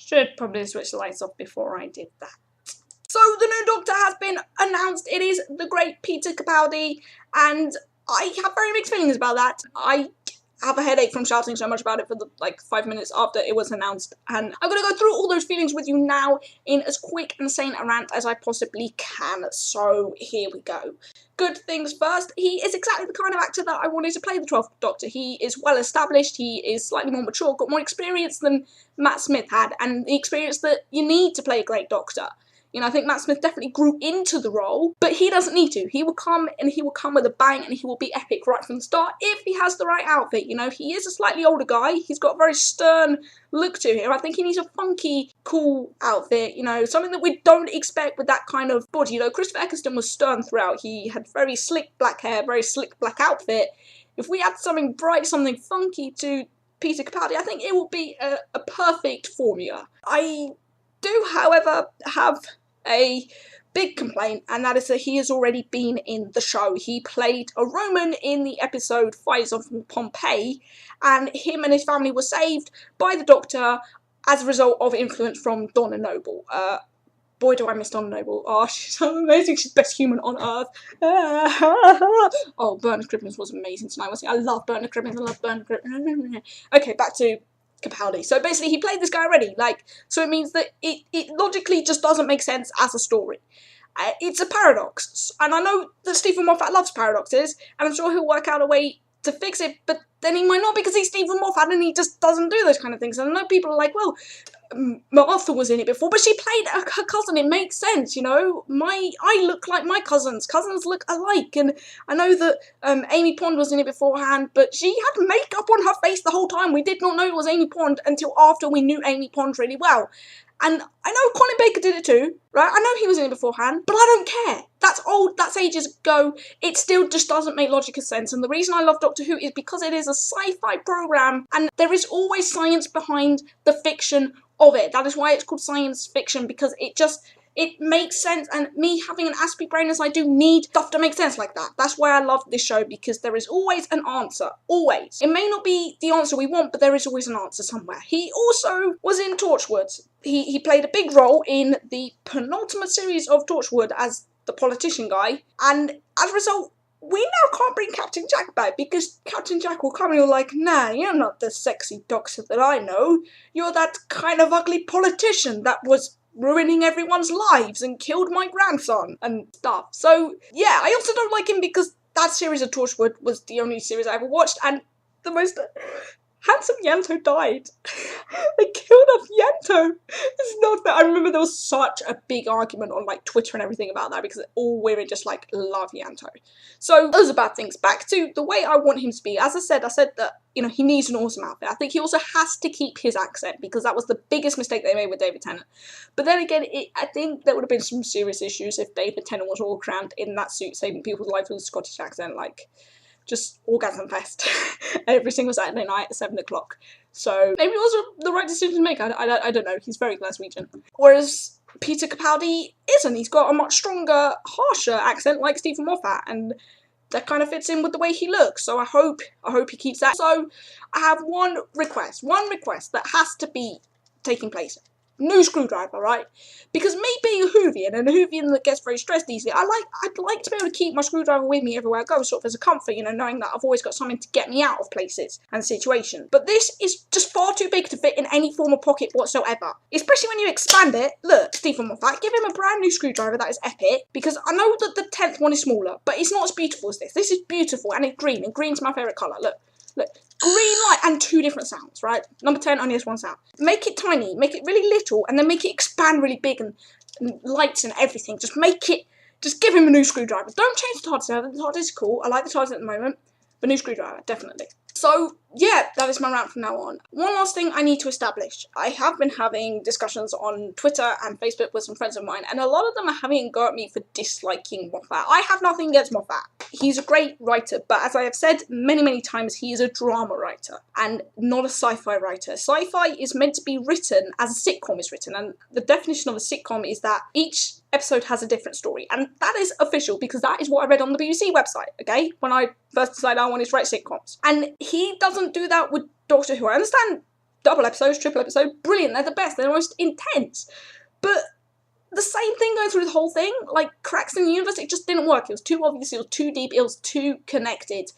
Should probably switch the lights off before I did that. So the new Doctor has been announced. It is the great Peter Capaldi, and I have very mixed feelings about that. I have a headache from shouting so much about it for the 5 minutes after it was announced, and I'm going to go through all those feelings with you now in as quick and sane a rant as I possibly can. So here we go. Good things first, he is exactly the kind of actor that I wanted to play the 12th Doctor. He is well established, he is slightly more mature, got more experience than Matt Smith had, and the experience that you need to play a great Doctor. You know, I think Matt Smith definitely grew into the role, but he doesn't need to. He will come, and he will come with a bang, and he will be epic right from the start if he has the right outfit. You know, he is a slightly older guy. He's got a very stern look to him. I think he needs a funky, cool outfit, you know, something that we don't expect with that kind of body. You know, Christopher Eccleston was stern throughout. He had very slick black hair, very slick black outfit. If we add something bright, something funky to Peter Capaldi, I think it will be a perfect formula. I do, however, have a big complaint, and that is that he has already been in the show. He played a Roman in the episode Fires of Pompeii, and him and his family were saved by the Doctor as a result of influence from Donna Noble. Boy, do I miss Donna Noble. Oh, she's so amazing. She's the best human on earth. Oh, Bernard Cribbins was amazing tonight, wasn't he? I love Bernard Cribbins. I love Bernard Cribbins. Okay, back to Capaldi. So basically, he played this guy already. So it means that it logically just doesn't make sense as a story. It's a paradox. And I know that Stephen Moffat loves paradoxes, and I'm sure he'll work out a way to fix it, but then he might not, because he's Stephen Moffat and he just doesn't do those kind of things. And I know people are like, well, Martha was in it before, but she played her cousin. It makes sense, you know. I look like my cousins. Cousins look alike, and I know that Amy Pond was in it beforehand, but she had makeup on her face the whole time. We did not know it was Amy Pond until after we knew Amy Pond really well. And I know Colin Baker did it too, right? I know he was in it beforehand, but I don't care. That's old, that's ages ago. It still just doesn't make logical sense. And the reason I love Doctor Who is because it is a sci-fi programme, and there is always science behind the fiction of it. That is why it's called science fiction, because it makes sense, and me having an Aspie brain as I do need stuff to make sense like that. That's why I love this show, because there is always an answer. Always. It may not be the answer we want, but there is always an answer somewhere. He also was in Torchwood. He played a big role in the penultimate series of Torchwood as the politician guy, and as a result, we now can't bring Captain Jack back, because Captain Jack will come and you're like, nah, you're not the sexy Doctor that I know. You're that kind of ugly politician that was ruining everyone's lives and killed my grandson and stuff. So, yeah, I also don't like him because that series of Torchwood was the only series I ever watched, and the most handsome Yanto died. They killed off Yanto. It's not that. I remember there was such a big argument on Twitter and everything about that, because all women just love Yanto. So those are bad things. Back to the way I want him to be. As I said that, you know, he needs an awesome outfit. I think he also has to keep his accent, because that was the biggest mistake they made with David Tennant. But then again, I think there would have been some serious issues if David Tennant was walking around in that suit saving people's lives with a Scottish accent, just orgasm fest every single Saturday night at 7 o'clock. So maybe it was the right decision to make. I don't know. He's very Glaswegian. Whereas Peter Capaldi isn't. He's got a much stronger, harsher accent like Stephen Moffat, and that kind of fits in with the way he looks. So I hope he keeps that. So I have one request that has to be taking place. New screwdriver, right? Because me being a Whovian, and a Whovian that gets very stressed easily, I'd like to be able to keep my screwdriver with me everywhere I go, sort of as a comfort, you know, knowing that I've always got something to get me out of places and situations. But this is just far too big to fit in any form of pocket whatsoever. Especially when you expand it. Look, Stephen Moffat, give him a brand new screwdriver that is epic, because I know that the 10th one is smaller, but it's not as beautiful as this. This is beautiful, and it's green, and green's my favourite colour. Look. Green light and 2 different sounds, right? Number 10 only has 1 sound. Make it tiny, make it really little, and then make it expand really big, and lights and everything. Just give him a new screwdriver. Don't change the TARDIS. The TARDIS is cool. I like the TARDIS at the moment. But new screwdriver, definitely. So, yeah, that is my rant from now on. One last thing I need to establish. I have been having discussions on Twitter and Facebook with some friends of mine, and a lot of them are having a go at me for disliking Moffat. I have nothing against Moffat. He's a great writer, but as I have said many, many times, he is a drama writer and not a sci-fi writer. Sci-fi is meant to be written as a sitcom is written, and the definition of a sitcom is that each episode has a different story, and that is official because that is what I read on the BBC website, okay, when I first decided I wanted to write sitcoms. And he doesn't do that with Doctor Who. I understand double episodes, triple episode, brilliant, they're the best, they're the most intense. But the same thing going through the whole thing, like cracks in the universe, it just didn't work. It was too obvious, it was too deep, it was too connected.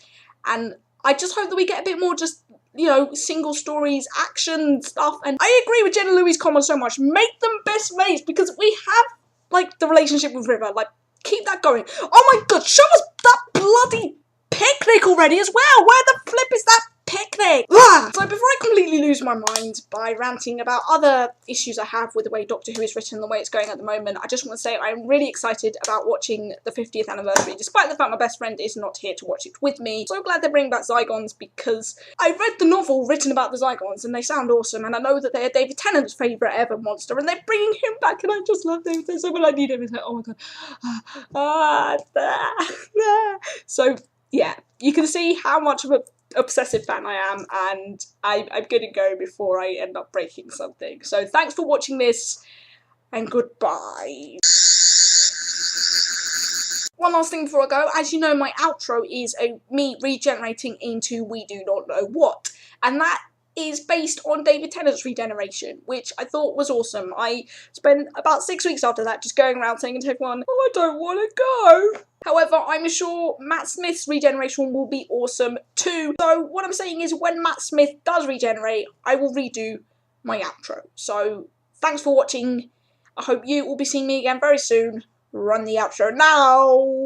And I just hope that we get a bit more just, you know, single stories, action stuff. And I agree with Jen and Louis' comment so much. Make them best mates, because we have, like, the relationship with River. Like, keep that going. Oh my god, show us that bloody picnic already as well. Where the flip is that picnic? Ugh. So before I completely lose my mind by ranting about other issues I have with the way Doctor Who is written and the way it's going at the moment, I just want to say I'm really excited about watching the 50th anniversary, despite the fact my best friend is not here to watch it with me. So glad they're bringing back Zygons, because I read the novel written about the Zygons and they sound awesome, and I know that they're David Tennant's favourite ever monster, and they're bringing him back, and I just love David Tennant so much. I need him. It's like, oh my god. So yeah, you can see how much of a obsessive fan I am, and I'm gonna go before I end up breaking something. So thanks for watching this, and goodbye. One last thing before I go, as you know, my outro is me regenerating into we do not know what, and that is based on David Tennant's regeneration, which I thought was awesome. I spent about 6 weeks after that just going around saying to everyone, oh, I don't want to go. However, I'm sure Matt Smith's regeneration will be awesome too. So what I'm saying is, when Matt Smith does regenerate, I will redo my outro. So thanks for watching. I hope you will be seeing me again very soon. Run the outro now.